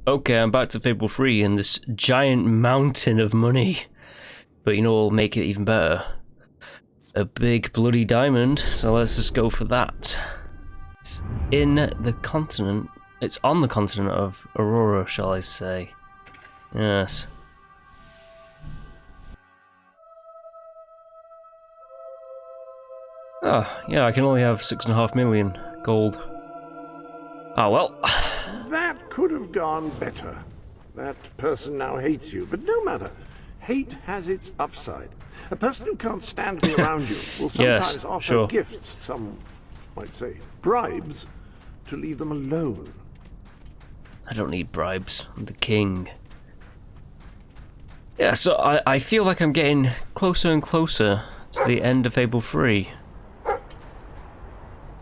Okay, I'm back to Fable 3 and this giant mountain of money. But you know what'll make it even better? A big bloody diamond, so let's just go for that. It's in the continent. It's on the continent of Aurora, shall I say. Yes. Oh, yeah, I can only have 6.5 million gold. Ah, well. That could have gone better. That person now hates you, but no matter. Hate has its upside. A person who can't stand to be around you will sometimes offer gifts, some might say bribes, to leave them alone. I don't need bribes. I'm the king. Yeah, so I feel like I'm getting closer and closer to the end of Fable 3.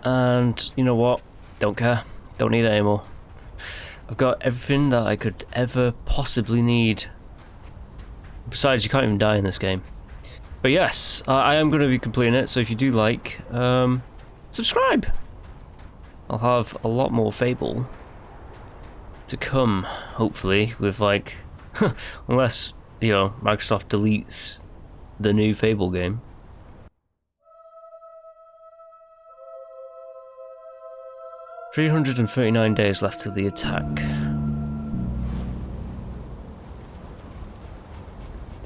And you know what? Don't care. Don't need it anymore. I've got everything that I could ever possibly need. Besides, you can't even die in this game. But yes, I am going to be completing it, so if you do like, subscribe! I'll have a lot more Fable to come, hopefully, with like, unless, you know, Microsoft deletes the new Fable game. "339 days left to the attack.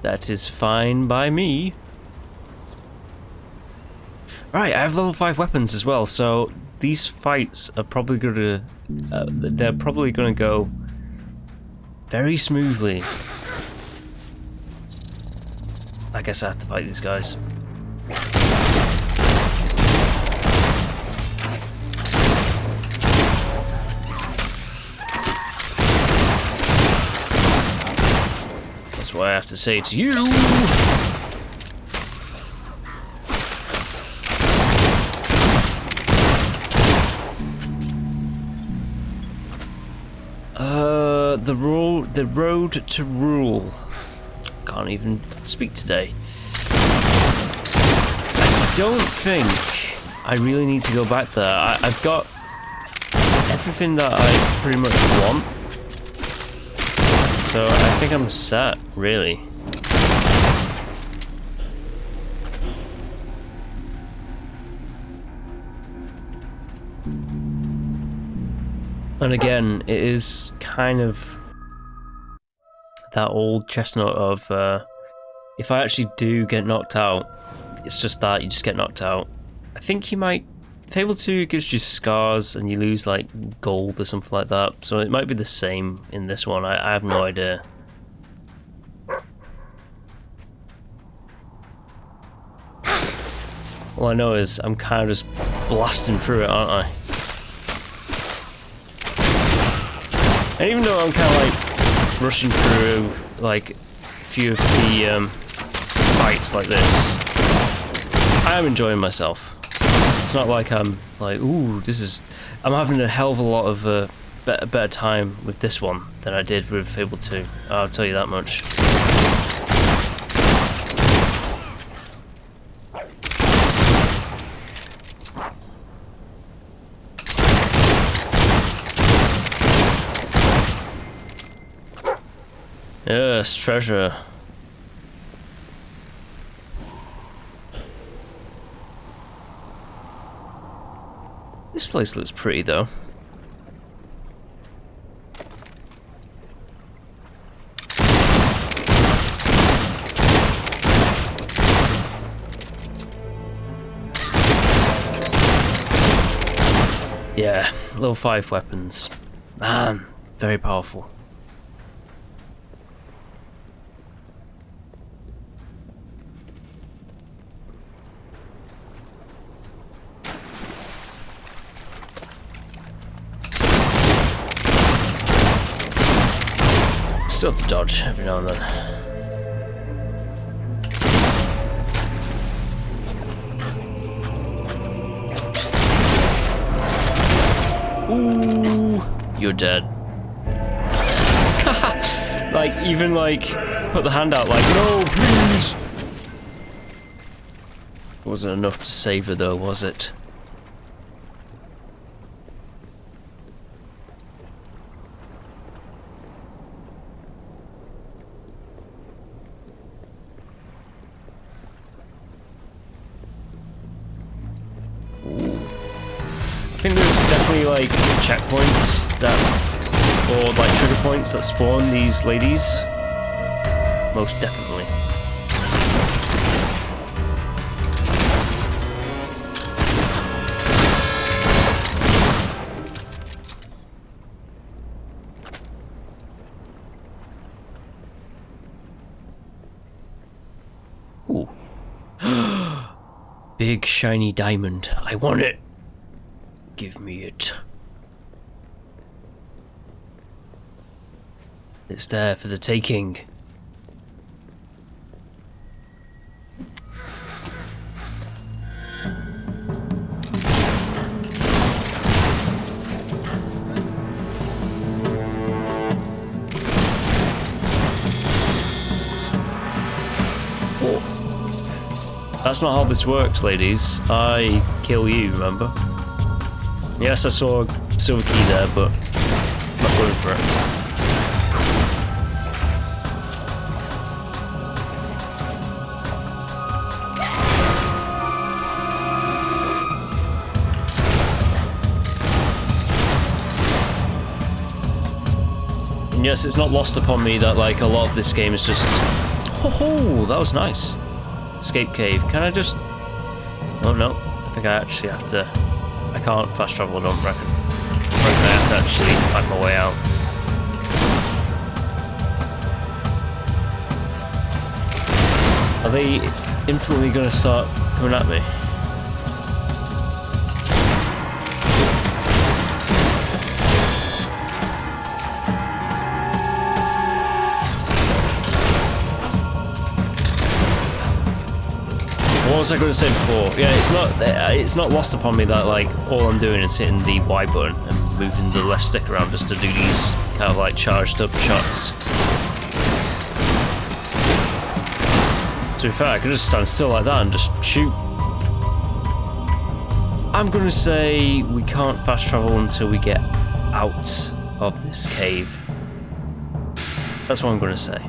That is fine by me. Right, I have level 5 weapons as well, so these fights are probably gonna they're probably gonna go very smoothly. I guess I have to fight these guys. That's what I have to say to you. The road to rule. Can't even speak today. I don't think I really need to go back there. I've got everything that I pretty much want. So I think I'm set, really. And again, it is kind of that old chestnut of if I actually do get knocked out, it's just that, you just get knocked out. I think you might... Fable 2 gives you scars and you lose like gold or something like that, so it might be the same in this one, I have no idea. All I know is I'm kind of just blasting through it, aren't I? And even though I'm kind of like rushing through like a few of the fights like this, I am enjoying myself. It's not like I'm like, ooh, this is... I'm having a hell of a lot of better time with this one than I did with Fable 2. I'll tell you that much. Yes, treasure. This place looks pretty though. Yeah, level 5 weapons. Man, very powerful. Still have to dodge every now and then. Ooh, you're dead. Like, even like, put the hand out like, no, please! Wasn't enough to save her though, was it? any like checkpoints that, or like trigger points that spawn these ladies? Most definitely. Ooh. Big shiny diamond. I want it. Give me it. It's there for the taking. That's not how this works, ladies. I kill you, remember? Yes, I saw a silver key there, but I'm not going for it. And yes, it's not lost upon me that like a lot of this game is just... Oh, that was nice. Escape cave. Can I just... Oh no, I think I actually have to... I can't fast travel, I don't reckon. I reckon I have to actually find my way out. Are they infinitely going to start coming at me? What was I going to say before? Yeah, it's not lost upon me that like all I'm doing is hitting the Y button and moving the left stick around just to do these kind of like charged up shots. To be fair, I could just stand still like that and just shoot. I'm going to say we can't fast travel until we get out of this cave. That's what I'm going to say.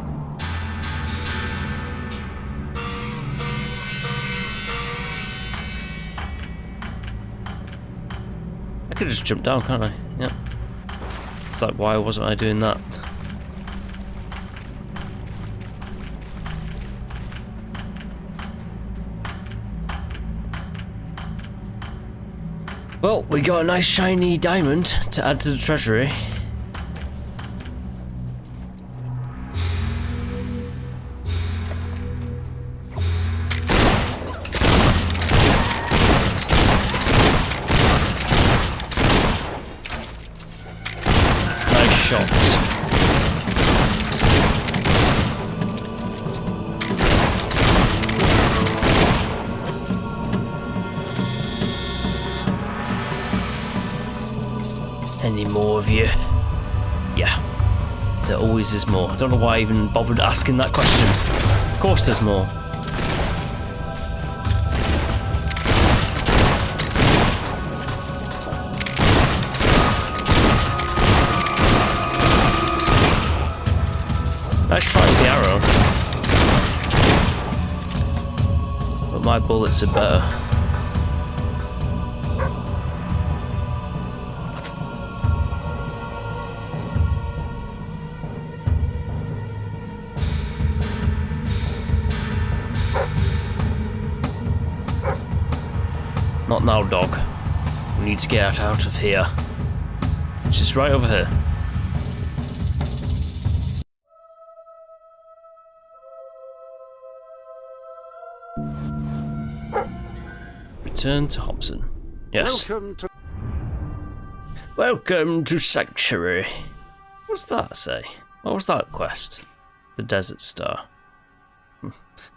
I could just jump down, can't I? Yeah. It's like, why wasn't I doing that? Well, we got a nice shiny diamond to add to the treasury. Any more of you? Yeah, there always is more. I don't know why I even bothered asking that question. Of course there's more. Nice try with the arrow. But my bullets are better. Not now, dog. We need to get out of here. Which is right over here. Return to Hobson. Yes. Welcome to Sanctuary. What's that say? What was that quest? The Desert Star.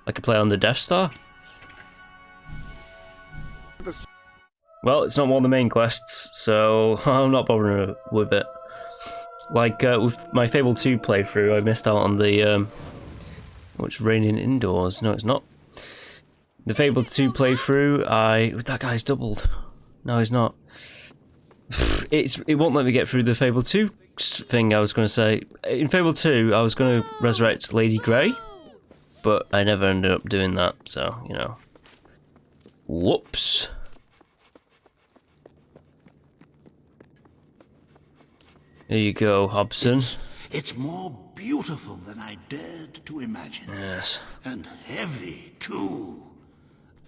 I could play on the Death Star? Well, it's not one of the main quests, so I'm not bothering with it. Like, with my Fable 2 playthrough, I missed out on the, oh, it's raining indoors. No, it's not. The Fable 2 playthrough, that guy's doubled. No, he's not. It won't let me get through the Fable 2 thing I was going to say. In Fable 2, I was going to resurrect Lady Grey, but I never ended up doing that, so, you know. Whoops. Here you go, Hobson. It's more beautiful than I dared to imagine. Yes. And heavy, too.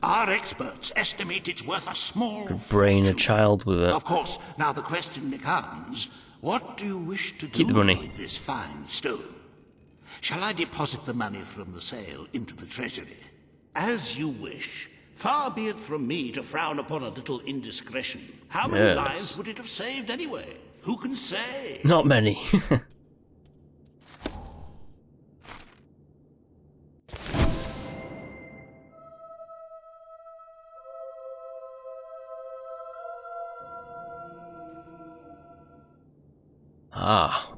Our experts estimate it's worth a small Could brain fortune. a child with it. Of course, now the question becomes, what do you wish to Keep do the money. with this fine stone? Shall I deposit the money from the sale into the treasury? As you wish. Far be it from me to frown upon a little indiscretion. How many Yes. lives would it have saved anyway? Who can say? Not many.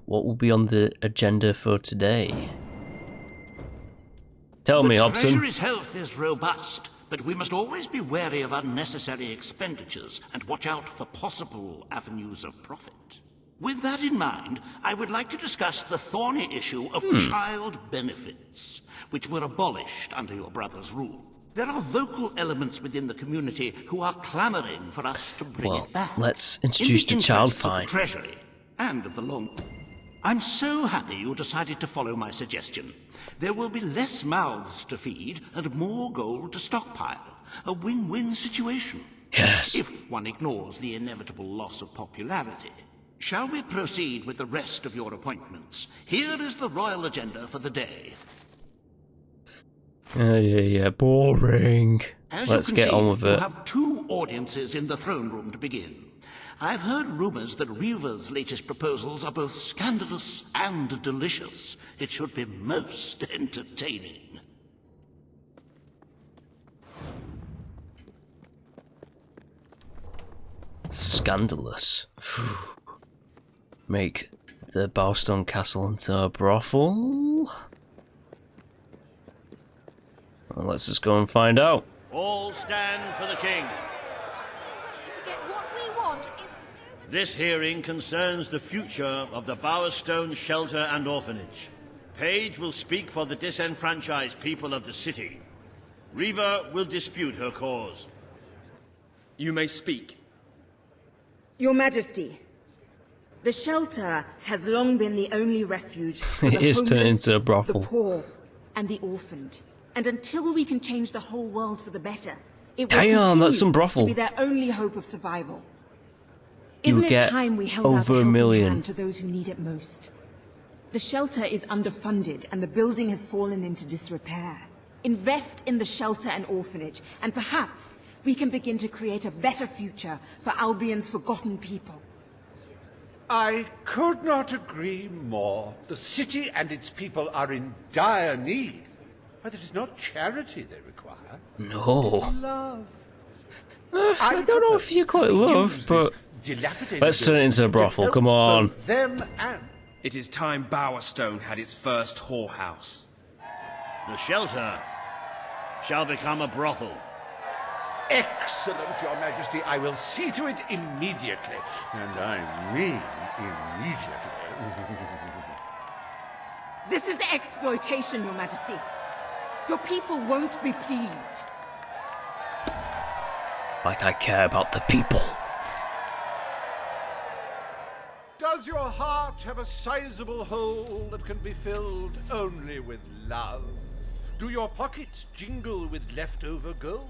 What will be on the agenda for today? Tell me, The Hobson. treasury's health is robust, but we must always be wary of unnecessary expenditures and watch out for possible avenues of profit. With that in mind, I would like to discuss the thorny issue of child benefits, which were abolished under your brother's rule. There are vocal elements within the community who are clamoring for us to bring it back. Let's introduce the child fine. Of the treasury and of the long. I'm so happy you decided to follow my suggestion. There will be less mouths to feed and more gold to stockpile. A win-win situation. Yes. If one ignores the inevitable loss of popularity. Shall we proceed with the rest of your appointments? Here is the royal agenda for the day. Yeah, boring. As Let's you can get see, on with you it. have 2 audiences in the throne room to begin. I've heard rumors that Reaver's latest proposals are both scandalous and delicious. It should be most entertaining. Scandalous. Make the Bowerstone Castle into a brothel? Well, let's just go and find out. All stand for the king. To get what we want is... This hearing concerns the future of the Bowerstone Shelter and Orphanage. Page will speak for the disenfranchised people of the city. Reaver will dispute her cause. You may speak. Your Majesty, the shelter has long been the only refuge for It the is turned homeless, into a brothel. the poor, and the orphaned. And until we can change the whole world for the better, it will Damn, continue that's some brothel. to be their only hope of survival. You Isn't it get time we held out over the a helping million. hand to those who need it most? The shelter is underfunded and the building has fallen into disrepair. Invest in the shelter and orphanage, and perhaps we can begin to create a better future for Albion's forgotten people. I could not agree more. The city and its people are in dire need. But it is not charity they require. No. Love. I don't know if you call it love, but let's turn it into a brothel. Come on. Them and It is time Bowerstone had its first whorehouse. The shelter shall become a brothel. excellent, Your Majesty. I will see to it immediately. And I mean immediately. This is exploitation, Your Majesty. Your people won't be pleased. Like I care about the people. Does your heart have a sizable hole that can be filled only with love? Do your pockets jingle with leftover gold?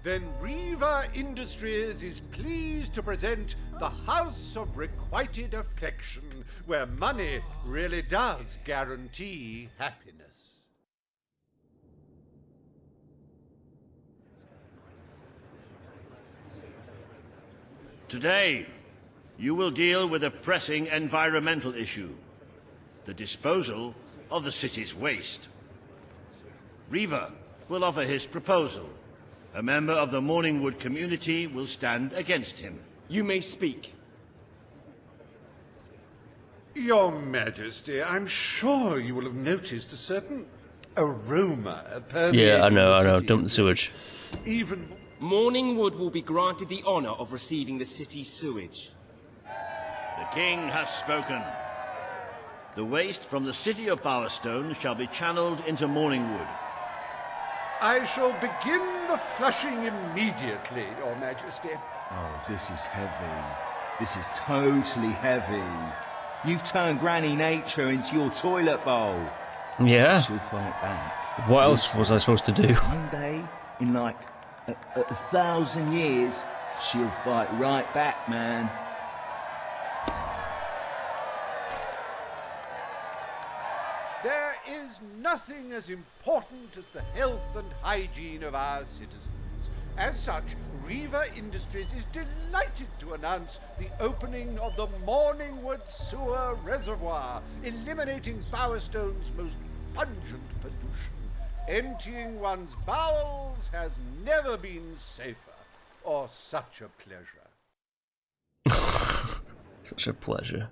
Then Reaver Industries is pleased to present the House of Requited Affection, where money really does guarantee happiness. Today, you will deal with a pressing environmental issue. The disposal of the city's waste. Reaver will offer his proposal. A member of the Morningwood community will stand against him. You may speak. Your Majesty, I'm sure you will have noticed a certain aroma permeating Yeah, I know. the city. Dump the sewage. Even Morningwood will be granted the honor of receiving the city's sewage. The king has spoken. The waste from the city of Bowerstone shall be channeled into Morningwood. I shall begin the flushing immediately, Your Majesty. Oh, this is heavy. This is totally heavy. You've turned Granny Nature into your toilet bowl. Yeah. She'll fight back. What else was I supposed to do? One day, in like a 1,000 years, she'll fight right back, man. There is nothing as important as the health and hygiene of our citizens. As such, Reaver Industries is delighted to announce the opening of the Morningwood Sewer Reservoir, eliminating Bowerstone's most pungent pollution. Emptying one's bowels has never been safer, or such a pleasure. Such a pleasure.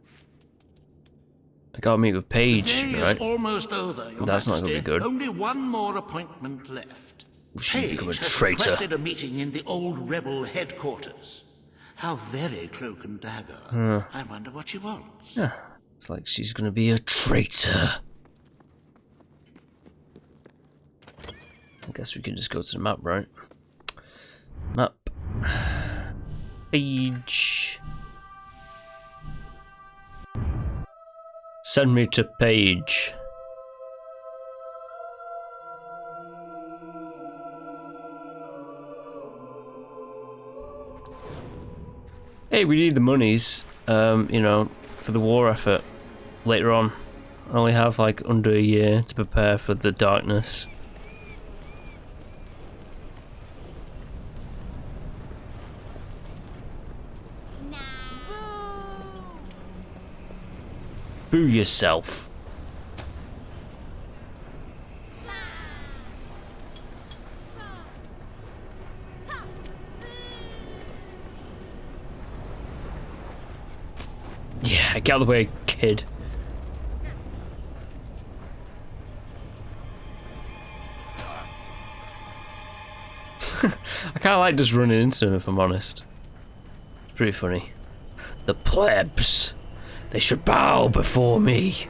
I gotta meet with Pegg, the day right? is almost over, Your That's not Majesty. gonna be good. Only one more appointment left. She become a Pegg has traitor. requested a meeting in the old rebel headquarters. How very cloak and dagger. I wonder what she wants. Yeah, it's like she's gonna be a traitor. I guess we can just go to the map, right? Map. Page. Send me to Page. Hey, we need the monies, you know, for the war effort later on. I only have like under a year to prepare for the darkness. Boo yourself. Yeah, get out of the way, kid. I kinda like just running into him, if I'm honest. It's pretty funny. The plebs! They should bow before me.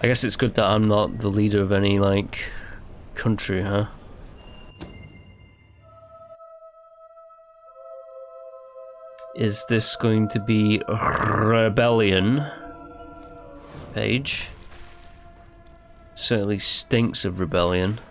I guess it's good that I'm not the leader of any, like, country, huh? Is this going to be a rebellion? Page. Certainly stinks of rebellion.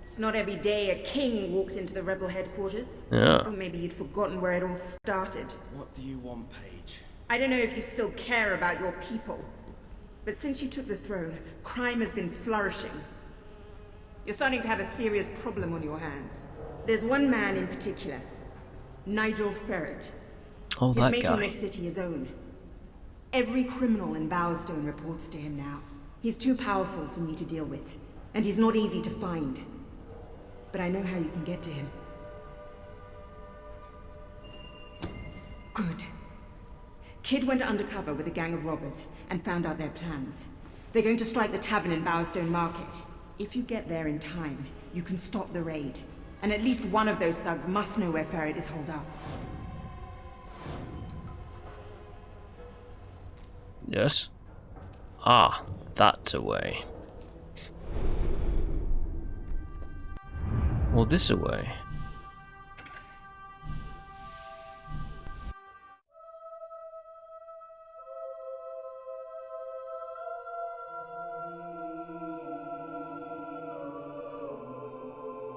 It's not every day a king walks into the rebel headquarters. Yeah. Or maybe you'd forgotten where it all started. What do you want, Page? I don't know if you still care about your people, but since you took the throne, crime has been flourishing. You're starting to have a serious problem on your hands. There's one man in particular, Nigel Ferret. Oh, He's that making guy. this city his own. Every criminal in Bowerstone reports to him now. He's too powerful for me to deal with, and he's not easy to find. But I know how you can get to him. Good. Kid went undercover with a gang of robbers and found out their plans. They're going to strike the tavern in Bowerstone Market. If you get there in time, you can stop the raid. And at least one of those thugs must know where Ferret is holed up. Yes. Ah, that's a way. Or this away.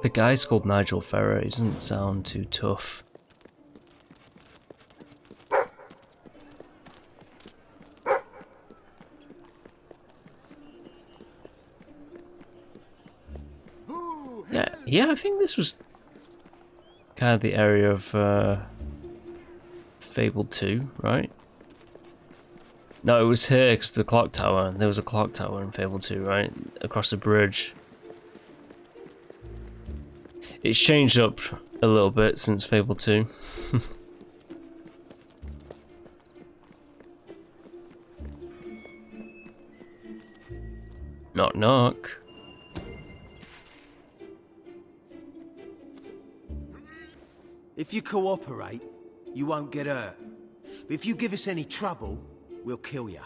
The guy's called Nigel Ferret. He doesn't sound too tough. Yeah, I think this was kind of the area of Fable 2, right? No, it was here because the clock tower. There was a clock tower in Fable 2, right? Across the bridge. It's changed up a little bit since Fable 2. Knock knock. If you cooperate, you won't get hurt. But if you give us any trouble, we'll kill you.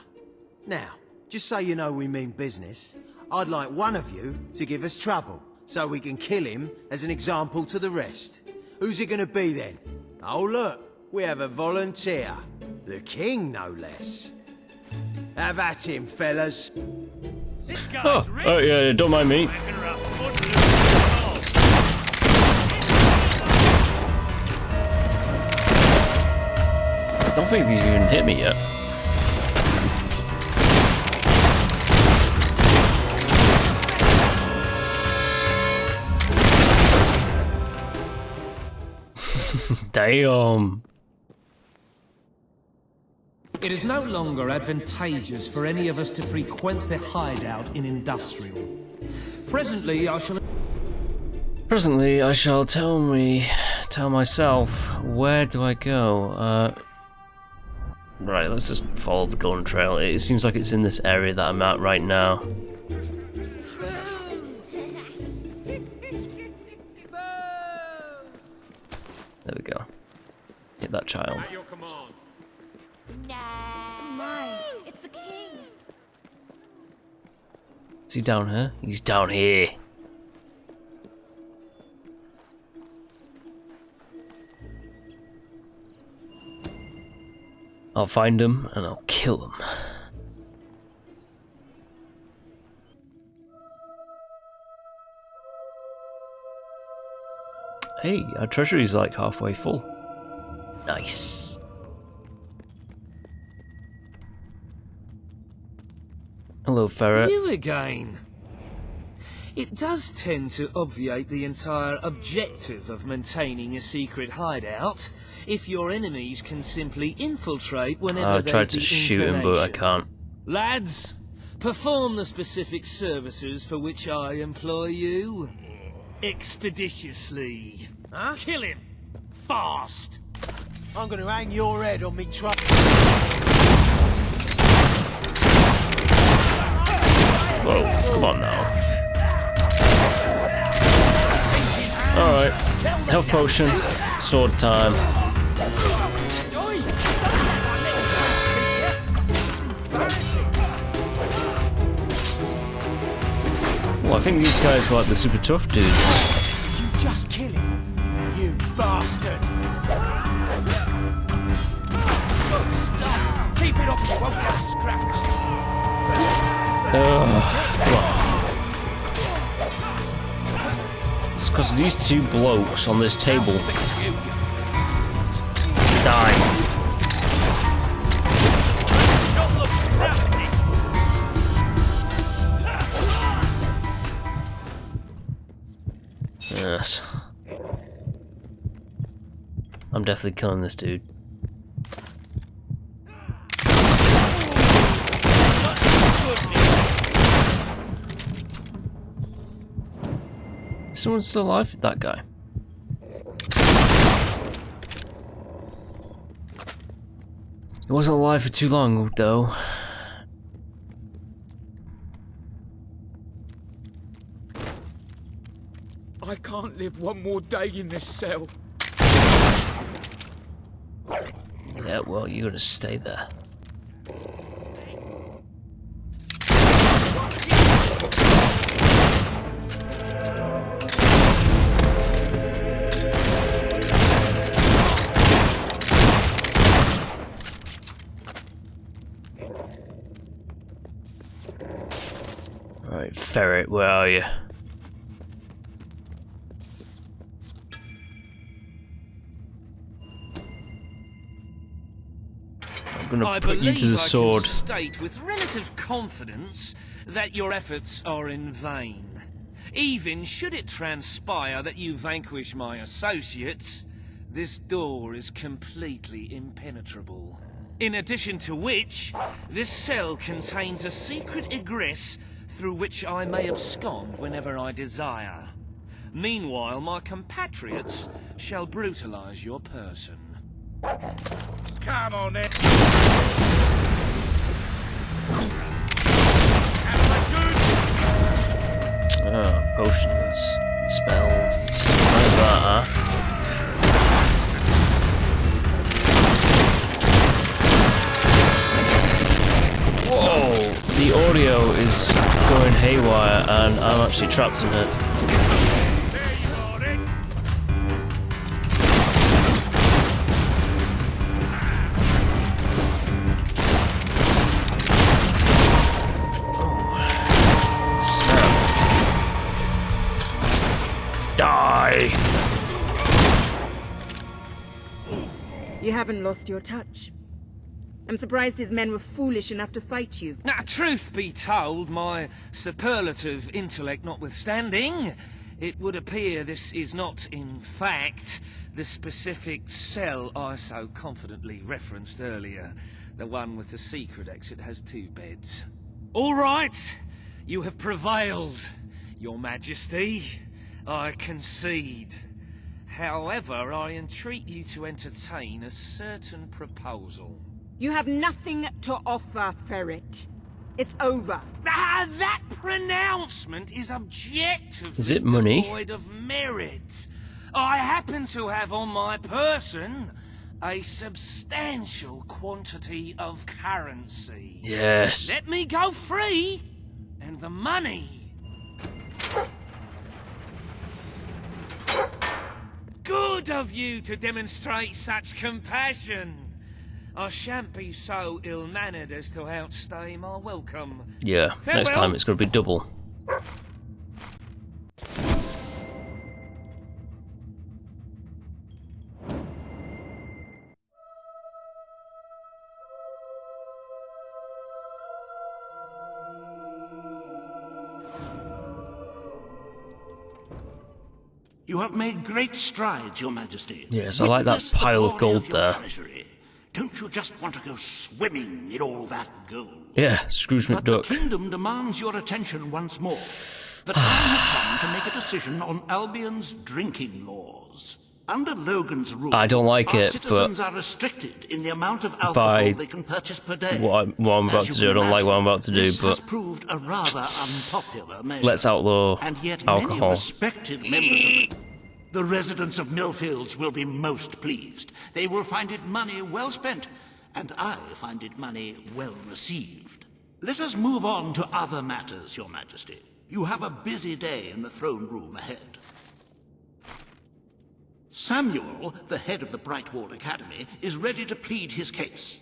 Now, just so you know we mean business, I'd like one of you to give us trouble, so we can kill him as an example to the rest. Who's it gonna be then? Oh look, we have a volunteer. The king, no less. Have at him, fellas. Oh yeah, don't mind me. I don't think these even hit me yet. Damn. It is no longer advantageous for any of us to frequent the hideout in Industrial. Presently, I shall tell myself, where do I go? Right, let's just follow the gun trail. It seems like it's in this area that I'm at right now. There we go. Hit that child. No. My, it's the king. Is he down here? He's down here. I'll find him and I'll kill him. Hey, our treasury's like halfway full. Nice. Hello, ferret. You again. It does tend to obviate the entire objective of maintaining a secret hideout if your enemies can simply infiltrate whenever I tried to shoot him, but I can't. Lads, perform the specific services for which I employ you. Expeditiously. Huh? Kill him. Fast. I'm gonna hang your head on me truck. Whoa, come on now. Alright, health potion, sword time. Well, I think these guys are like the super tough dudes. Did you just kill him? You bastard! Stop! Keep it up, you won't get a scratch. It's because of these two blokes on this table. Die. Yes. I'm definitely killing this dude. Is someone still alive with that guy? He wasn't alive for too long, though. I can't live one more day in this cell. Yeah, well, you're gonna stay there. Right, ferret, where are you? I'm gonna put you to the sword. I can state with relative confidence that your efforts are in vain. Even should it transpire that you vanquish my associates, this door is completely impenetrable. In addition to which, this cell contains a secret egress through which I may abscond whenever I desire. Meanwhile, my compatriots shall brutalize your person. Come on then. Oh, potions, spells, and stuff like that, huh? audio is going haywire and I'm actually trapped in it. You haven't lost your touch. I'm surprised his men were foolish enough to fight you. Now, truth be told, my superlative intellect notwithstanding, it would appear this is not, in fact, the specific cell I so confidently referenced earlier. The one with the secret exit has 2 beds. All right, you have prevailed, Your Majesty. I concede. However, I entreat you to entertain a certain proposal. You have nothing to offer, Ferret. It's over. Ah, that pronouncement is objectively money? devoid of merit. I happen to have on my person a substantial quantity of currency. Yes. Let me go free, and the money... Good of you to demonstrate such compassion. I shan't be so ill-mannered as to outstay my welcome. Yeah, Farewell. next time it's going to be double. You have made great strides, Your Majesty. Yes, I like that Witness the pile of glory gold your there. treasury. Don't you just want to go swimming in all that gold? Yeah, Scrooge But the McDuck. kingdom demands your attention once more. The time has come to make a decision on Albion's drinking laws. Under Logan's rule, I don't like our it, citizens but are restricted in the amount of alcohol by they can purchase per day. what I'm about As you to do, I can don't like what I'm imagine, about to do, this has but proved a rather unpopular measure. let's outlaw And yet many alcohol. respected members of the residents of Millfields will be most pleased. They will find it money well spent, and I find it money well received. Let us move on to other matters, Your Majesty. You have a busy day in the throne room ahead. Samuel, the head of the Brightwall Academy, is ready to plead his case.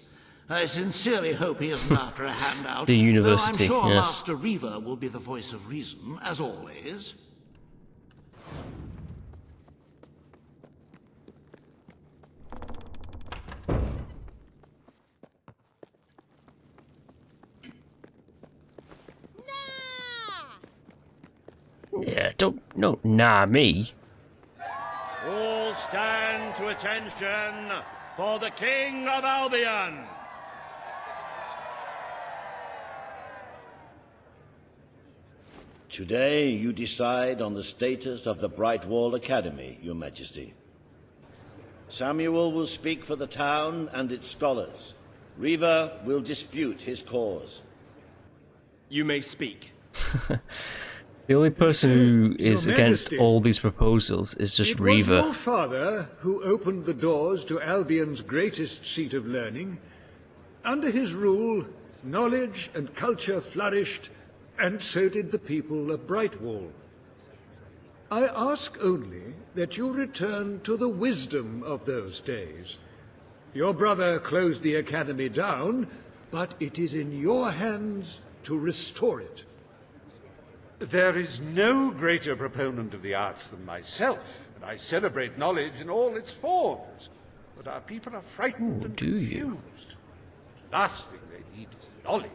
I sincerely hope he isn't after a handout. The university, though I'm sure yes. Master Reaver will be the voice of reason, as always. Yeah, don't, no, nah, me. All stand to attention for the King of Albion. Today you decide on the status of the Brightwall Academy, Your Majesty. Samuel will speak for the town and its scholars. Reaver will dispute his cause. You may speak. The only person who is Your against Majesty, all these proposals is just it Reaver. was your father who opened the doors to Albion's greatest seat of learning. Under his rule, knowledge and culture flourished, and so did the people of Brightwall. I ask only that you return to the wisdom of those days. Your brother closed the academy down, but it is in your hands to restore it. There is no greater proponent of the arts than myself, and I celebrate knowledge in all its forms. But our people are frightened and confused. The last thing they need is knowledge.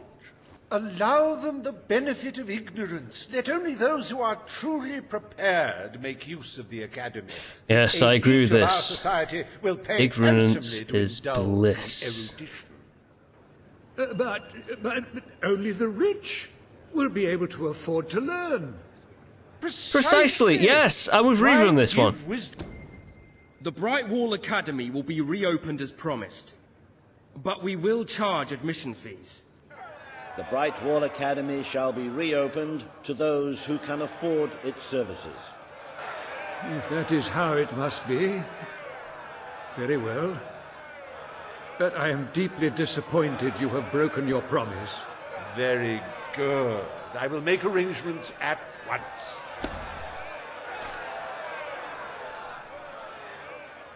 Allow them the benefit of ignorance. Let only those who are truly prepared make use of the academy. Yes, I agree with Age of our this. society will pay Ignorance handsomely to is indulge on bliss. erudition. But only the rich will be able to afford to learn. Precisely, yes, I'm with Reaver on this one. The Brightwall Academy will be reopened as promised, but we will charge admission fees. The Brightwall Academy shall be reopened to those who can afford its services. If that is how it must be, very well. But I am deeply disappointed you have broken your promise. Very Good. I will make arrangements at once.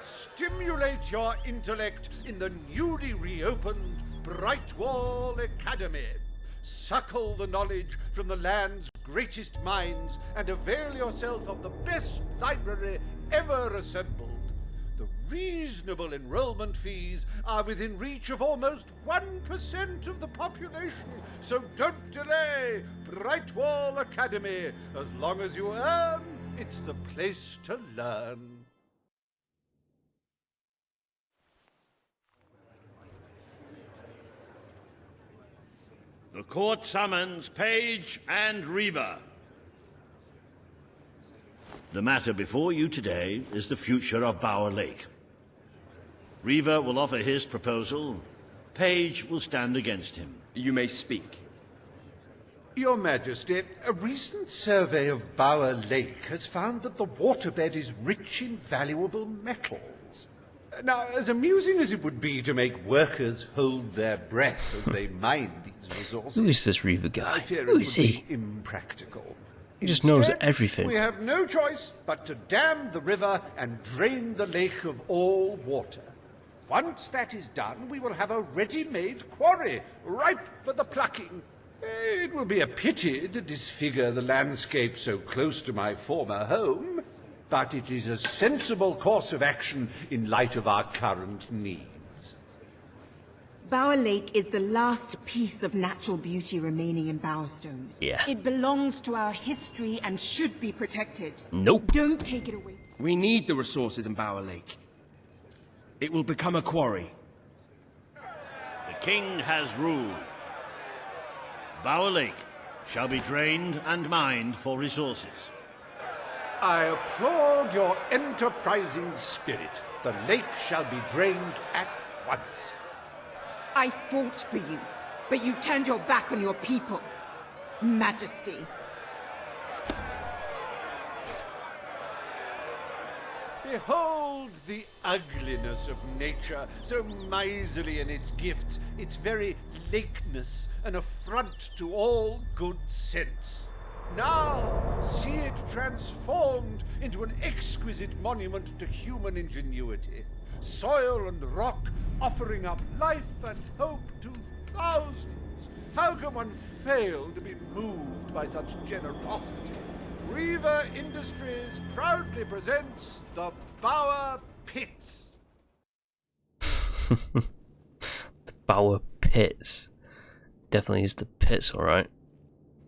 Stimulate your intellect in the newly reopened Brightwall Academy. Suckle the knowledge from the land's greatest minds and avail yourself of the best library ever assembled. The reasonable enrollment fees are within reach of almost 1% of the population, so don't delay. Brightwall Academy. As long as you earn, it's the place to learn. The court summons Pegg and Reaver. The matter before you today is the future of Bower Lake. Reaver will offer his proposal. Pegg will stand against him. You may speak. Your Majesty, a recent survey of Bower Lake has found that the waterbed is rich in valuable metals. Now, as amusing as it would be to make workers hold their breath as they mine these resources, who is this Reaver guy? I fear Who it is would he? be impractical. He just knows Instead, everything. We have no choice but to dam the river and drain the lake of all water. Once that is done, we will have a ready-made quarry, ripe for the plucking. It will be a pity to disfigure the landscape so close to my former home, but it is a sensible course of action in light of our current needs. Bower Lake is the last piece of natural beauty remaining in Bowerstone. Yeah. It belongs to our history and should be protected. Nope. Don't take it away. We need the resources in Bower Lake. It will become a quarry. The king has ruled. Bower Lake shall be drained and mined for resources. I applaud your enterprising spirit. The lake shall be drained at once. I fought for you, but you've turned your back on your people. Majesty. Behold the ugliness of nature, so miserly in its gifts, its very lakeness, an affront to all good sense. Now, see it transformed into an exquisite monument to human ingenuity. Soil and rock offering up life and hope to thousands. How can one fail to be moved by such generosity? Reaver Industries proudly presents the Bower Pits. The Bower Pits. Definitely is the pits, alright.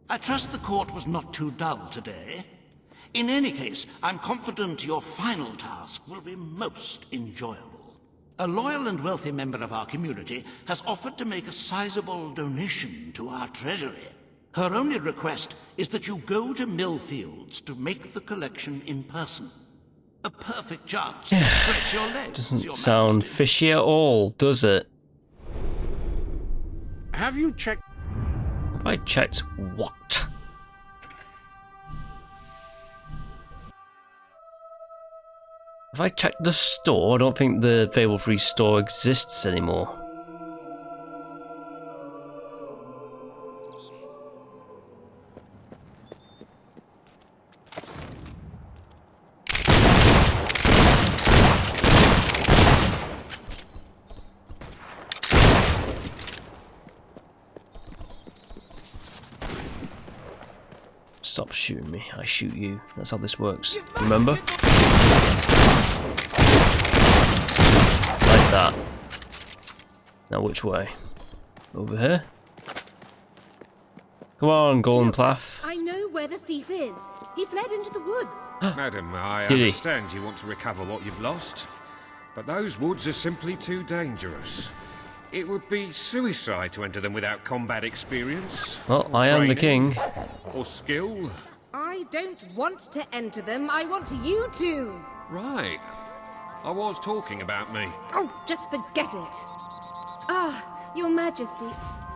I trust the court was not too dull today. In any case, I'm confident your final task will be most enjoyable. A loyal and wealthy member of our community has offered to make a sizable donation to our treasury. Her only request is that you go to Millfields to make the collection in person. A perfect chance to stretch your legs, Doesn't Your sound Majesty. fishy at all, does it? Have you checked? Have I checked what? Have I checked the store? I don't think the Fable III store exists anymore. Stop shooting me, I shoot you. That's how this works. Remember? Like that. Now which way? Over here? Come on, Golden Plath. I know where the thief is. He fled into the woods. Madam, I Did he? understand you want to recover what you've lost, but those woods are simply too dangerous. It would be suicide to enter them without combat experience. Well, or I am the training, king. Or skill. I don't want to enter them. I want you to. Right. I was talking about me. Oh, just forget it. Ah, Your Majesty,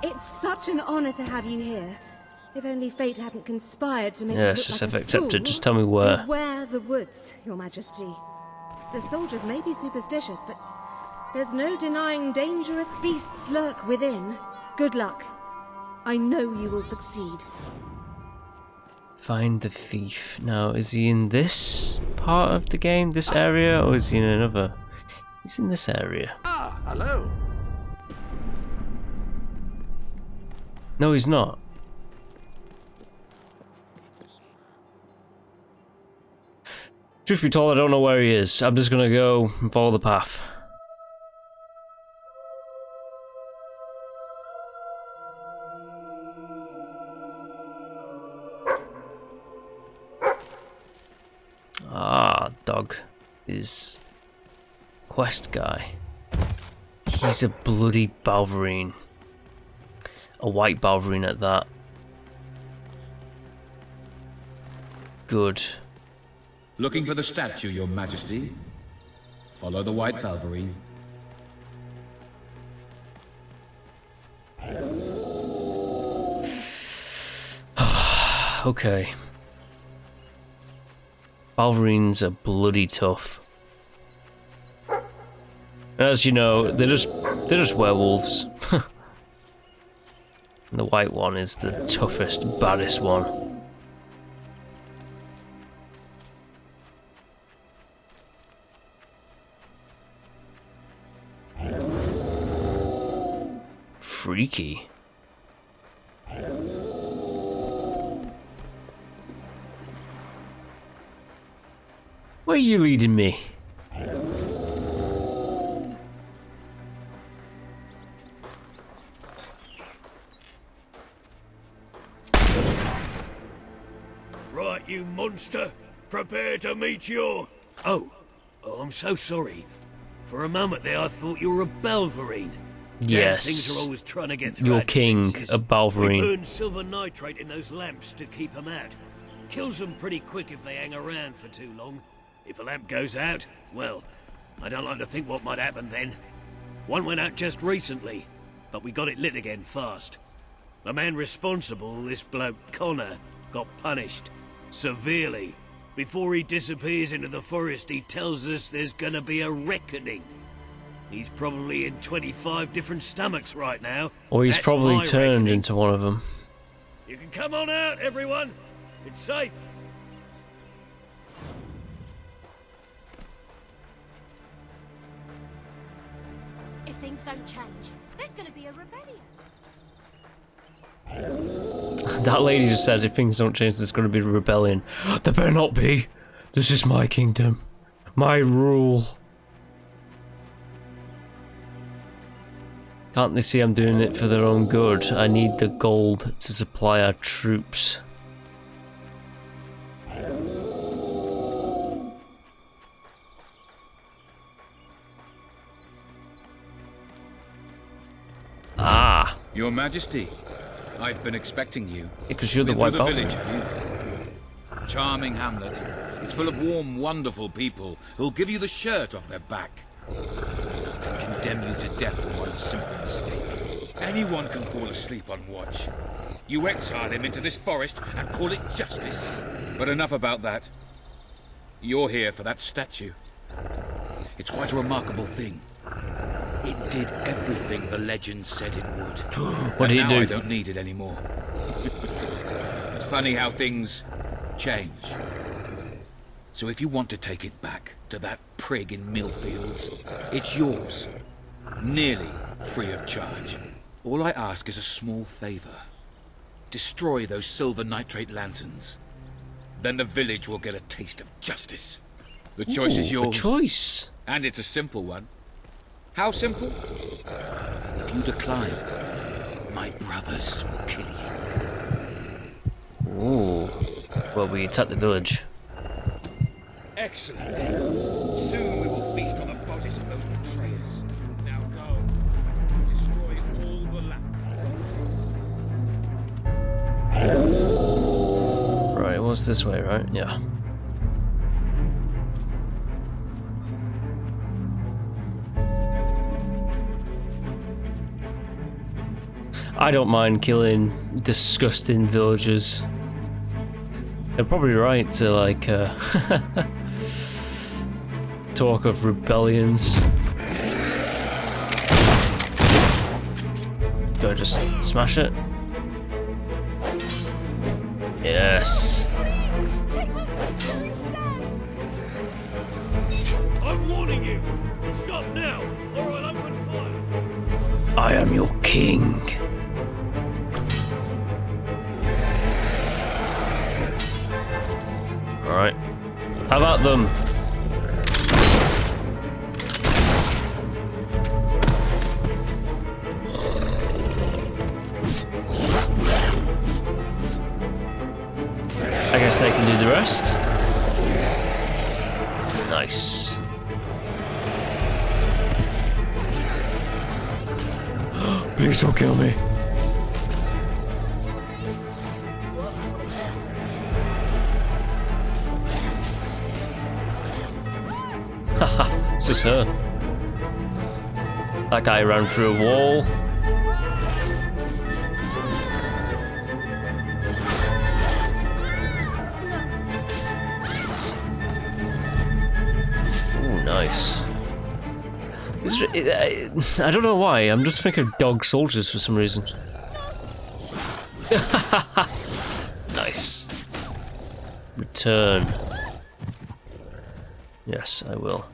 it's such an honor to have you here. If only fate hadn't conspired to make you Yes, look just like have a accepted. fool. Just tell me where. Beware the woods, Your Majesty. The soldiers may be superstitious, but there's no denying dangerous beasts lurk within. Good luck. I know you will succeed. Find the thief. Now, is he in this part of the game, this area, or is he in another? He's in this area. Ah, hello. No, he's not. Truth be told, I don't know where he is. I'm just gonna go and follow the path. Ah, dog is quest guy. He's a bloody Balverine. A white Balverine at that. Good. Looking for the statue, Your Majesty. Follow the white Balverine. Okay. Balverines are bloody tough. As you know, they're just werewolves. And the white one is the toughest, baddest one. Freaky. Where are you leading me? Right, you monster. Prepare to meet your... Oh, I'm so sorry. For a moment there, I thought you were a Balverine. Yes. Things are always trying to get through. Your king, a Balverine. We burn silver nitrate in those lamps to keep them out. Kills them pretty quick if they hang around for too long. If a lamp goes out, well, I don't like to think what might happen then. One went out just recently, but we got it lit again fast. The man responsible, this bloke Connor, got punished. Severely. Before he disappears into the forest, he tells us there's gonna be a reckoning. He's probably in 25 different stomachs right now. Or he's That's probably my turned reckoning. into one of them. You can come on out, everyone. It's safe. If things don't change, there's gonna be a rebellion. That lady just said if things don't change, there's going to be a rebellion. There better not be. This is my kingdom. My rule. Can't they see I'm doing it for their own good? I need the gold to supply our troops. Ah. Your Majesty, I've been expecting you. Because you're the Been white to the Balverine. village, have you? Charming hamlet. It's full of warm, wonderful people who'll give you the shirt off their back and condemn you to death for one simple mistake. Anyone can fall asleep on watch. You exile him into this forest and call it justice. But enough about that. You're here for that statue. It's quite a remarkable thing. It did everything the legend said it would. What did it do? I don't need it anymore. It's funny how things change. So if you want to take it back to that prig in Millfields, it's yours. Nearly free of charge. All I ask is a small favor. Destroy those silver nitrate lanterns. Then the village will get a taste of justice. The choice is yours. A choice. And it's a simple one. How simple? If you decline, my brothers will kill you. Ooh. Well, we attack the village. Excellent. Soon we will feast on the bodies of those betrayers. Now go. Destroy all the land. Right, what's this way, right? Yeah. I don't mind killing disgusting villagers. They're probably right to, like, talk of rebellions. Do I just smash it? Yes. Please, take my sister instead. I'm warning you! Stop now, or I'll open fire! I am your king. Alright. How about them? I guess they can do the rest. Nice. Please don't kill me. Haha, it's just her. That guy ran through a wall. Ooh, nice. I don't know why, I'm just thinking of dog soldiers for some reason. Nice. Return. Yes, I will.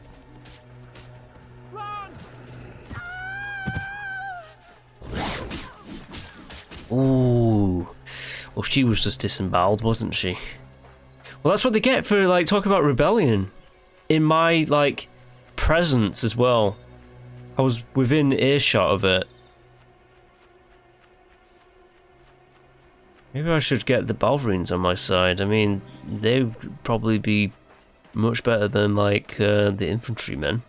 Ooh. Well, she was just disemboweled, wasn't she? Well, that's what they get for, like, talking about rebellion. In my, like, presence as well. I was within earshot of it. Maybe I should get the Balverines on my side. I mean, they would probably be much better than, like, the infantrymen.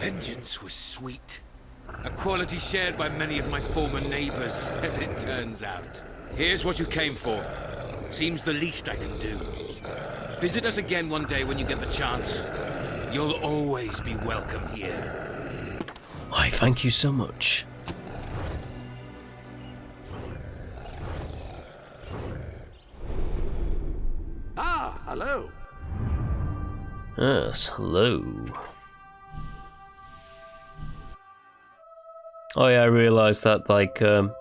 Vengeance was sweet. A quality shared by many of my former neighbors, as it turns out. Here's what you came for. Seems the least I can do. Visit us again one day when you get the chance. You'll always be welcome here. Why, thank you so much. Ah, hello. Yes, hello. Oh yeah, I realised that, like, the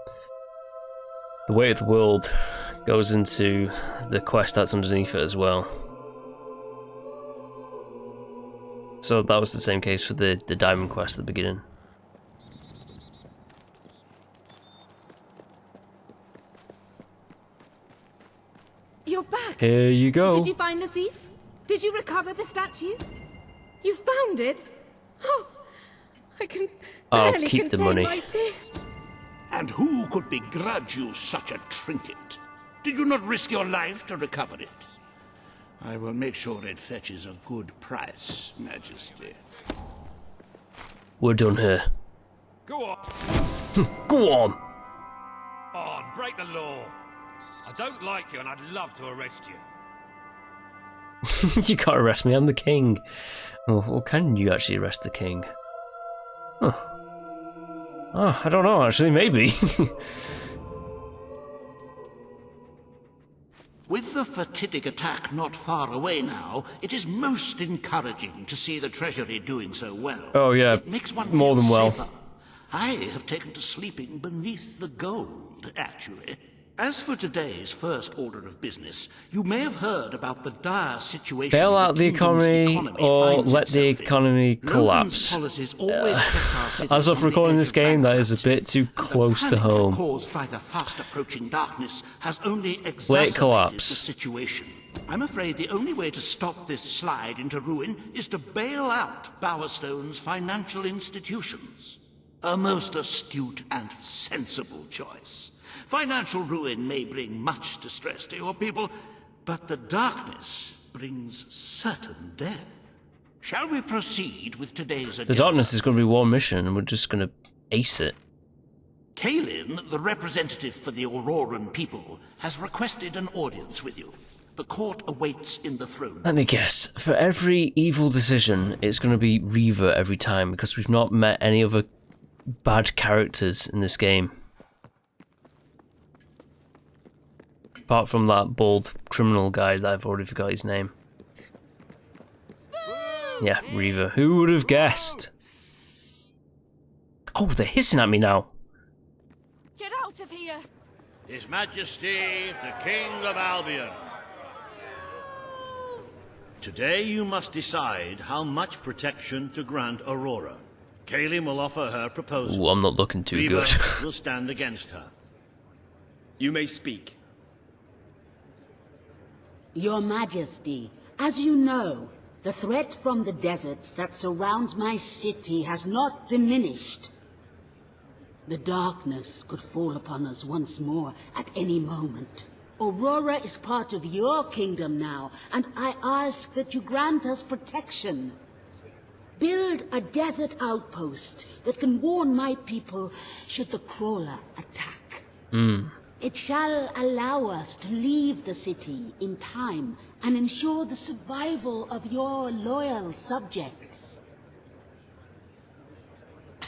weight of the world goes into the quest that's underneath it as well. So that was the same case for the diamond quest at the beginning. You're back. Here you go. Did you find the thief? Did you recover the statue? You found it? Oh, I can I'll barely keep the contain money. my tears. And who could begrudge you such a trinket? Did you not risk your life to recover it? I will make sure it fetches a good price, Majesty. We're done here. Go on! Go on! Come on, break the law! I don't like you and I'd love to arrest you. You can't arrest me, I'm the king. Oh, well, can you actually arrest the king? Huh. Oh, I don't know, actually, maybe. With the fatidic attack not far away now, it is most encouraging to see the Treasury doing so well. Oh yeah, it makes one more feel than well. safer. I have taken to sleeping beneath the gold, actually. As for today's first order of business, you may have heard about the dire situation Bail out the economy or let the economy Logan's collapse. policies always kept our citizens As of on the recording edge this of game, that is a bankruptcy. bit too close to The panic home. caused by the fast approaching darkness has only Let it exacerbated the collapse. situation. I'm afraid the only way to stop this slide into ruin is to bail out Bowerstone's financial institutions. A most astute and sensible choice. Financial ruin may bring much distress to your people, but the darkness brings certain death. Shall we proceed with today's agenda? The darkness is going to be one mission, and we're just going to ace it. Kalin, the representative for the Auroran people, has requested an audience with you. The court awaits in the throne. Let me guess. For every evil decision, it's going to be Reaver every time, because we've not met any other bad characters in this game. Apart from that bald criminal guy that I've already forgot his name. Yeah, Reaver. Who would have guessed? Oh, they're hissing at me now. Get out of here! His Majesty, the King of Albion. Today you must decide how much protection to grant Aurora. Kellie will offer her proposal. Ooh, I'm not looking too Reaver good. will stand against her. You may speak. Your Majesty, as you know, the threat from the deserts that surrounds my city has not diminished. The darkness could fall upon us once more at any moment. Aurora is part of your kingdom now, and I ask that you grant us protection. Build a desert outpost that can warn my people should the crawler attack. It shall allow us to leave the city in time and ensure the survival of your loyal subjects.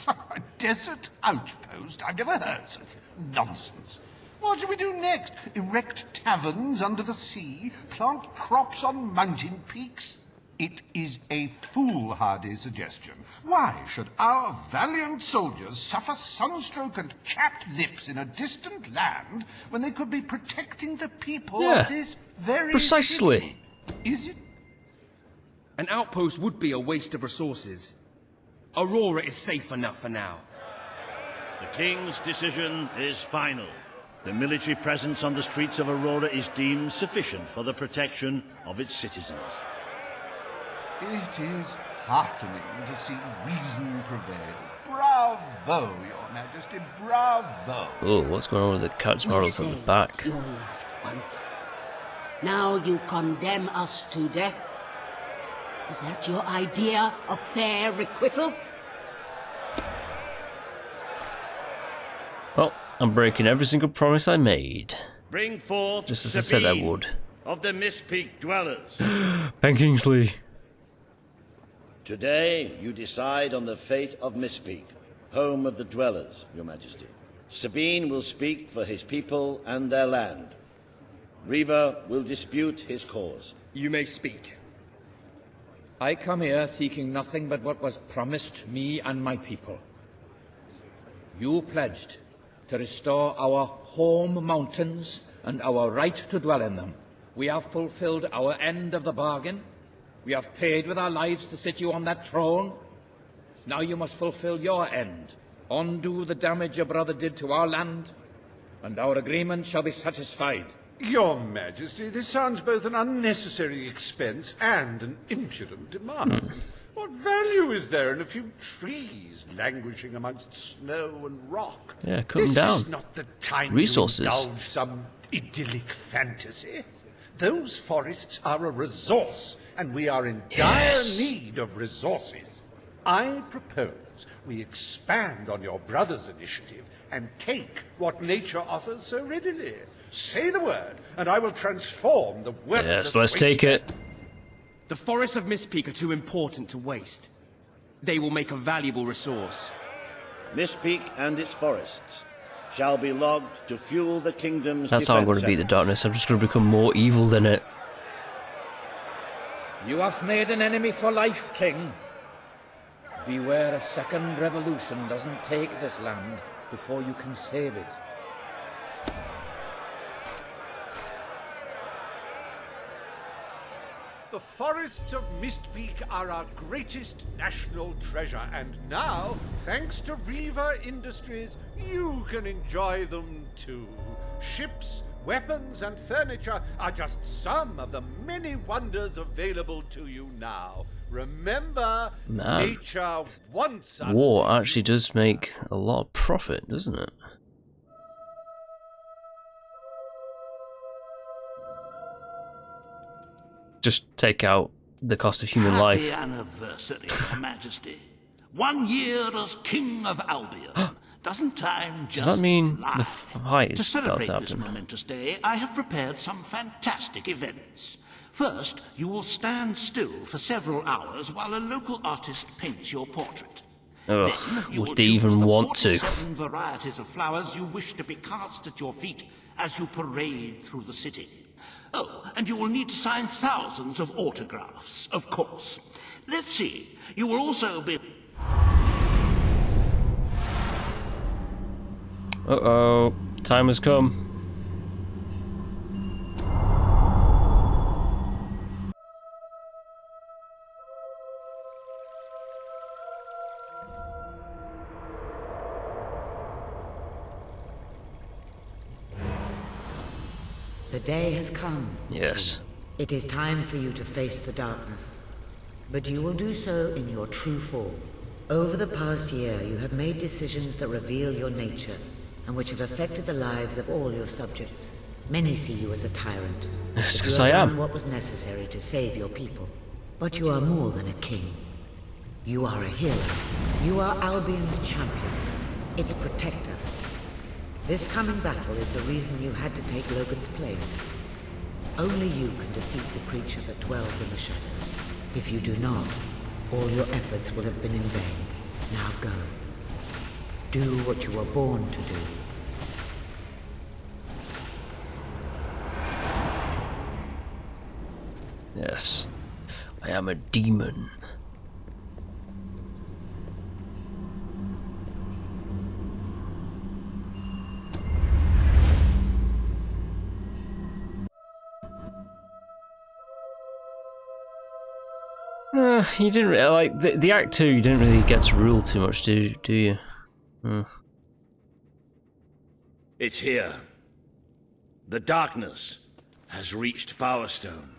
A desert outpost? I've never heard such nonsense. What shall we do next? Erect taverns under the sea? Plant crops on mountain peaks? It is a foolhardy suggestion. Why should our valiant soldiers suffer sunstroke and chapped lips in a distant land when they could be protecting the people of this very precisely. city? Is it? An outpost would be a waste of resources. Aurora is safe enough for now. The King's decision is final. The military presence on the streets of Aurora is deemed sufficient for the protection of its citizens. It is heartening to see reason prevail. Bravo, Your Majesty, bravo! Oh, what's going on with the cat's models at the back? Your life once. Now you condemn us to death? Is that your idea of fair requital? Well, I'm breaking every single promise I made. Bring forth Just as I said I Sabine would. of the Mist Peak dwellers. Ben Kingsley. Today you decide on the fate of Mist Peak, home of the dwellers, Your Majesty. Sabine will speak for his people and their land. Reaver will dispute his cause. You may speak. I come here seeking nothing but what was promised me and my people. You pledged to restore our home mountains and our right to dwell in them. We have fulfilled our end of the bargain. We have paid with our lives to sit you on that throne. Now you must fulfill your end. Undo the damage your brother did to our land, and our agreement shall be satisfied. Your Majesty, this sounds both an unnecessary expense and an impudent demand. What value is there in a few trees languishing amongst snow and rock? Yeah, cut them down. This is not the time Resources. to indulge some idyllic fantasy. Those forests are a resource, and we are in dire need of resources. I propose we expand on your brother's initiative and take what nature offers so readily. Say the word, and I will transform the worthless Yes, let's take it. The forests of Mist Peak are too important to waste. They will make a valuable resource. Mist Peak and its forests shall be logged to fuel the kingdom's That's how I'm going to beat the darkness. I'm just going to become more evil than it. You have made an enemy for life, King. Beware a second revolution doesn't take this land before you can save it. The forests of Mistpeak are our greatest national treasure, and now, thanks to Reaver Industries, you can enjoy them too. Ships, weapons, and furniture are just some of the many wonders available to you now. Remember, nature wants us. War actually does make a lot of profit, doesn't it? Just take out the cost of human life. Happy anniversary, Your Majesty. 1 year as King of Albion. Doesn't time just Does that mean fly? the fight To is about celebrate to this happen? momentous day, I have prepared some fantastic events. First, you will stand still for several hours while a local artist paints your portrait. Ugh, Then you will would they choose even the want to? 47 varieties of flowers you wish to be cast at your feet as you parade through the city. Oh, and you will need to sign thousands of autographs, of course. Let's see. You will also be... Uh-oh. Time has come. The day has come. Yes. It is time for you to face the darkness. But you will do so in your true form. Over the past year, you have made decisions that reveal your nature, and which have affected the lives of all your subjects. Many see you as a tyrant. Yes, but because you I have am. done what was necessary to save your people. But you are more than a king. You are a hero. You are Albion's champion, its protector. This coming battle is the reason you had to take Logan's place. Only you can defeat the creature that dwells in the shadows. If you do not, all your efforts will have been in vain. Now go. Do what you were born to do. Yes. I am a demon. You didn't really, like the Act 2. You didn't really get to rule too much, do you? It's here. The darkness has reached Power Stone.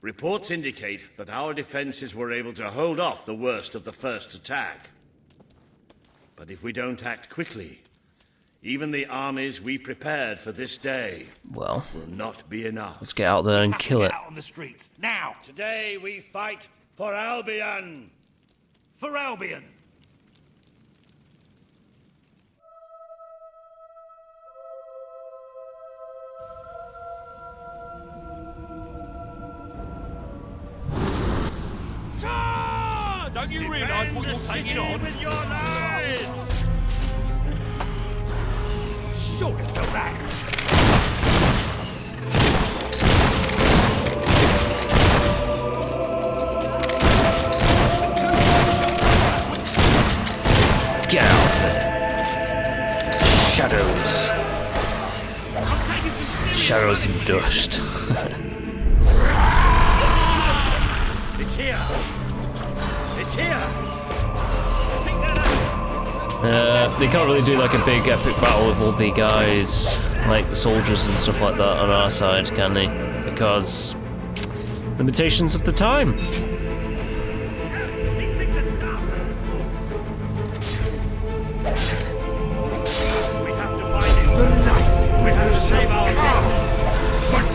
Reports indicate that our defenses were able to hold off the worst of the first attack. But if we don't act quickly, even the armies we prepared for this day will not be enough. Let's get out there and kill it. Out on the streets now. Today we fight for Albion. For Albion. Don't you realise what you're taking on? With your lives! Sure it felt that. Get out there. Shadows. Shadows and dust. It's here. It's here. They can't really do like a big epic battle with all the guys, like the soldiers and stuff like that on our side, can they? Because limitations of the time.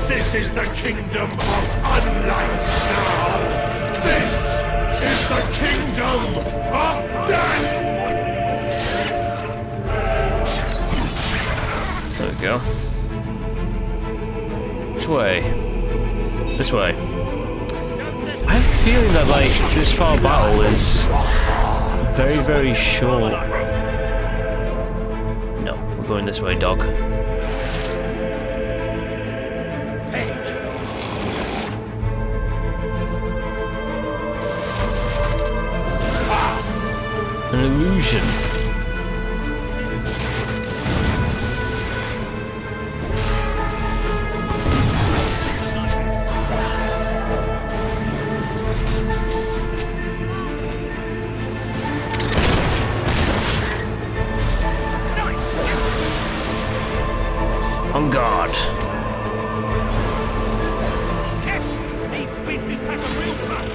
This is the kingdom of unlight now! This is the kingdom of death! There we go. Which way? This way. I have a feeling that, like, this far battle is very, very short. No, we're going this way, dog. An illusion. On guard. These beasties pack a real punch.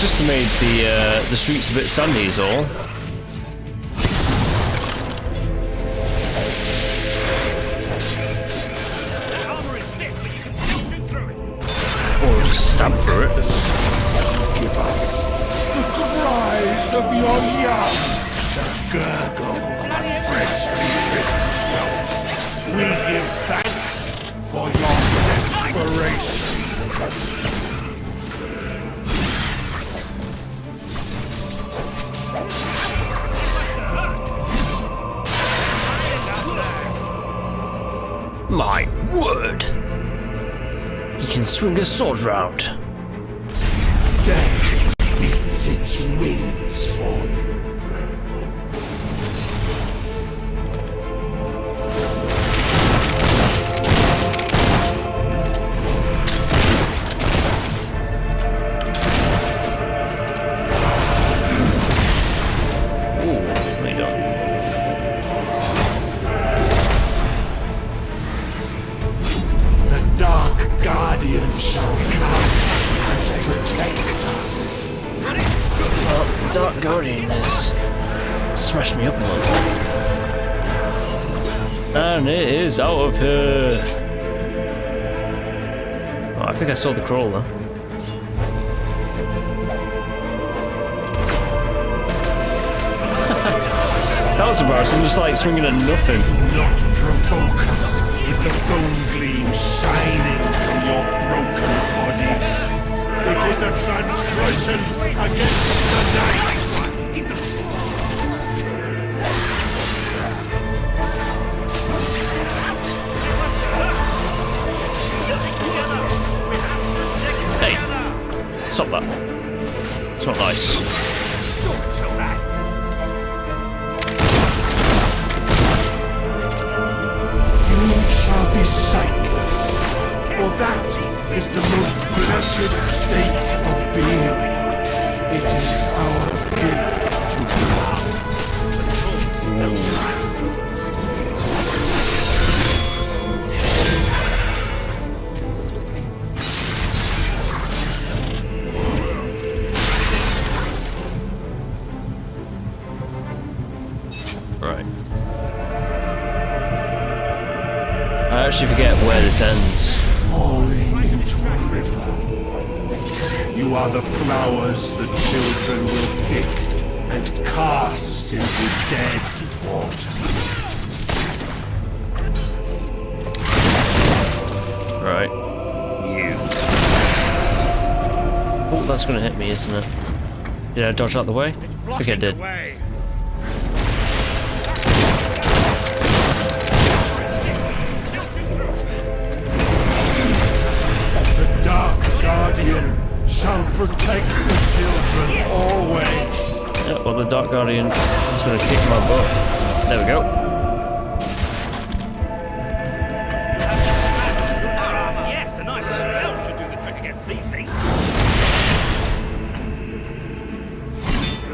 just made the streets a bit sandy is all. Or just stab through it. Give us the cries of your young, the gurgle of a freshly written throat. We give thanks for your desperation. My word! He can swing a sword round. Death beats its wings for you. Smashed me up a little bit. And it is out of here. Oh, I think I saw the crawler. That was embarrassing, just like swinging at nothing. Do not provoke us with the bone gleam shining from your broken bodies. It is a transgression against the night. Stop that. It's not nice. You shall be sightless, for that is the most blessed state of being. It is our gift to God. I actually forget where this ends. Falling into a river. You are the flowers the children will pick and cast into dead water. Right. You. Oh, that's gonna hit me, isn't it? Did I dodge out the way? I think I did. Guardian shall protect the children always. Yeah, well, the Dark Guardian is going to kick my butt. There we go. Yes, a nice spell should do the trick against these things.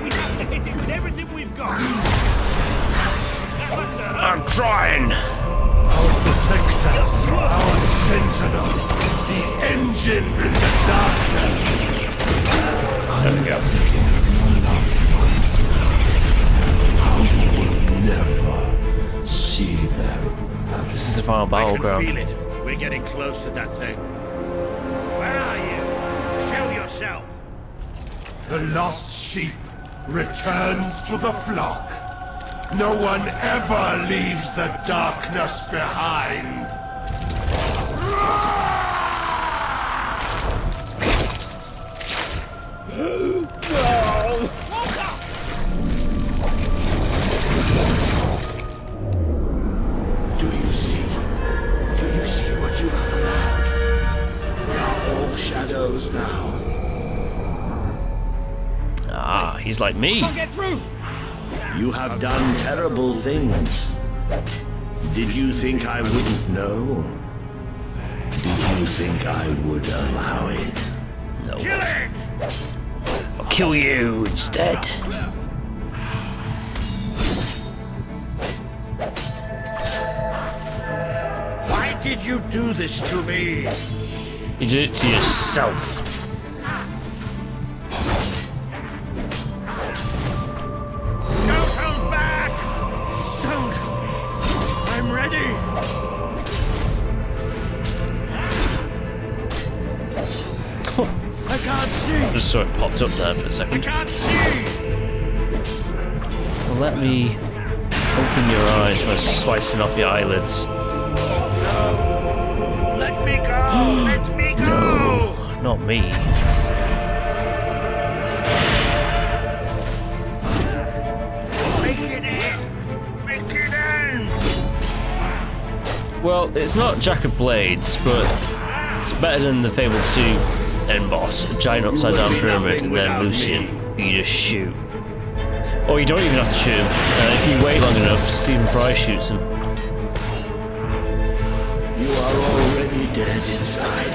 We have to hit it with everything we've got. I'm trying. Our protector, our sentinel. The engine in the darkness. I'm thinking of your loved ones now. How you will never see them. This is the final battleground. I can feel it. We're getting close to that thing. Where are you? Show yourself. The lost sheep returns to the flock. No one ever leaves the darkness behind. Do you see what you have allowed? We are all shadows now. Ah, he's like me. Can't get through. You have done terrible things. Did you think I wouldn't know? Did you think I would allow it? No. Kill it! I'll kill you instead. Why did you do this to me? You did it to yourself. just saw it popped up there for a second. Well, let me open your eyes by slicing off your eyelids. Let me go! Let me go! No, not me. Make it end! Make it end! Well, it's not Jack of Blades, but it's better than the Fable II end boss, a giant upside down pyramid, and then Lucian, who you just shoot. Or you don't even have to shoot him. If you wait long enough, Stephen Fry shoots him. You are already dead inside.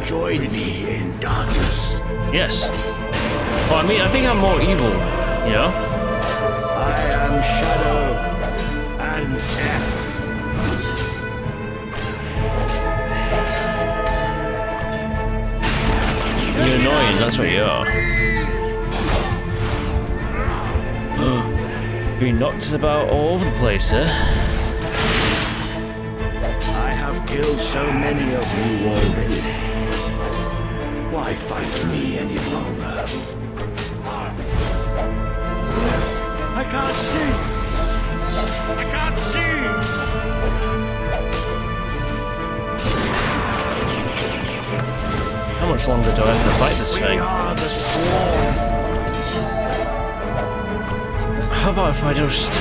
Join me in darkness. Yes. Well, I mean, I think I'm more evil, you know? I am shadow and death. You're annoying, that's what you are. Being knocked about all over the place, eh? I have killed so many of you already. Why fight me any longer? I can't see! I can't see! How much longer do I have to fight this thing? We are the swarm. How about if I just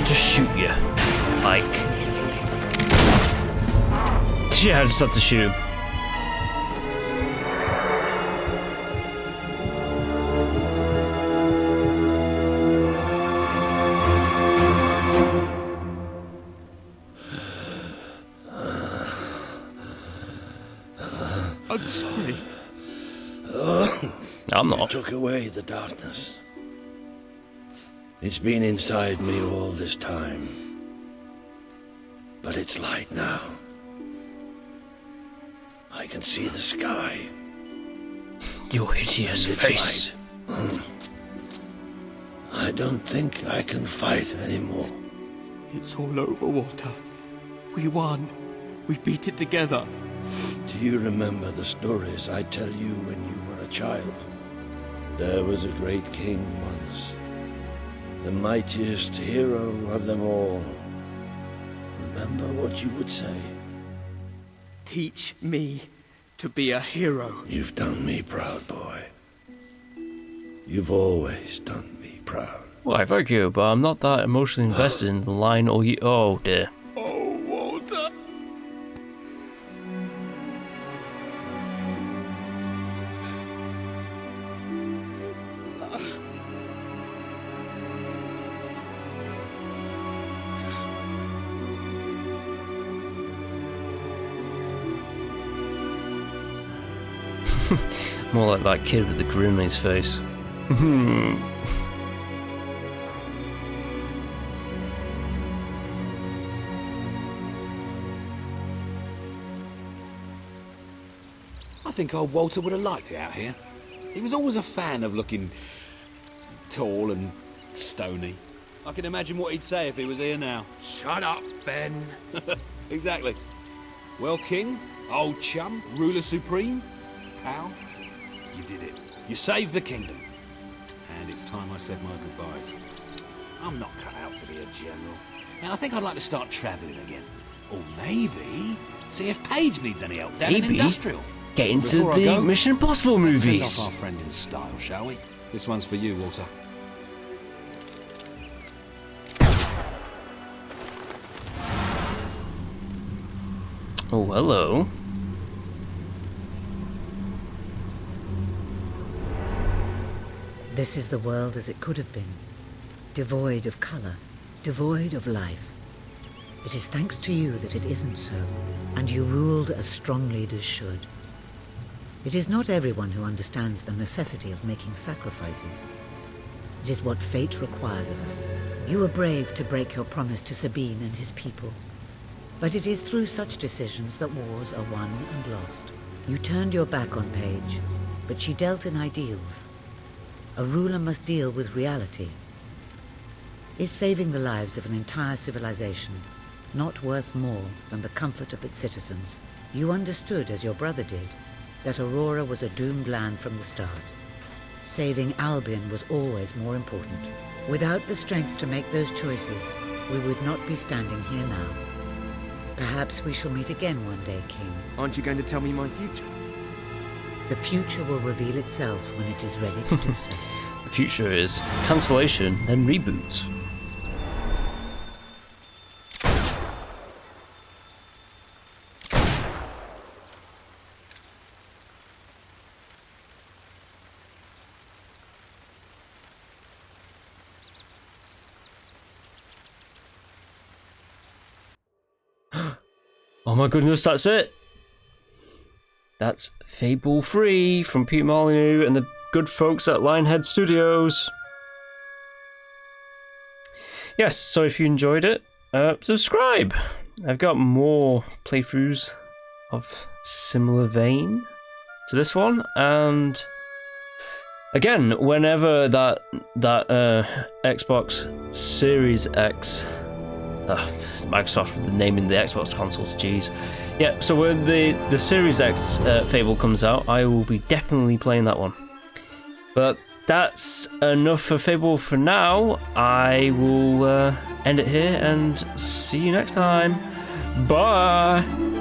shoot you? Like... Yeah, I just have to shoot him. I'm sorry. I'm not. You took away the darkness. It's been inside me all this time. But it's light now. I can see the sky. Your hideous face. I don't think I can fight anymore. It's all over, Walter. We won. We beat it together. Do you remember the stories I tell you when you were a child? There was a great king once. The mightiest hero of them all. Remember what you would say. Teach me to be a hero. You've done me proud, boy. You've always done me proud. Well, thank you, but I'm not that emotionally invested in the line or you. Oh dear. Oh, Walter. More like that kid with the grin on his face. I think old Walter would have liked it out here. He was always a fan of looking tall and stony. I can imagine what he'd say if he was here now. Shut up, Ben. Exactly. Well, King, old chum, ruler supreme, pal, you did it. You saved the kingdom. And it's time I said my goodbyes. I'm not cut out to be a general. Now, I think I'd like to start travelling again. Or maybe see if Pegg needs any help down in Industrial. Get into the Mission Impossible movies. Let's send off our friend in style, shall we? This one's for you, Walter. Oh, hello. This is the world as it could have been. Devoid of color, devoid of life. It is thanks to you that it isn't so, and you ruled as strong leaders should. It is not everyone who understands the necessity of making sacrifices. It is what fate requires of us. You were brave to break your promise to Sabine and his people. But it is through such decisions that wars are won and lost. You turned your back on Pegg, but she dealt in ideals. A ruler must deal with reality. Is saving the lives of an entire civilization not worth more than the comfort of its citizens? You understood as your brother did that Aurora was a doomed land from the start. Saving Albion was always more important. Without the strength to make those choices, we would not be standing here now. Perhaps we shall meet again one day, King. Aren't you going to tell me my future? The future will reveal itself when it is ready to do so. The future is cancellation, then reboots. Oh my goodness, that's it! That's Fable III from Peter Molyneux and the good folks at Lionhead Studios. Yes, so if you enjoyed it, subscribe! I've got more playthroughs of similar vein to this one, and again, whenever that Xbox Series X, Microsoft naming the Xbox consoles, jeez. Yeah, so when the Series X Fable comes out, I will be definitely playing that one. But that's enough for Fable for now. I will end it here and see you next time. Bye!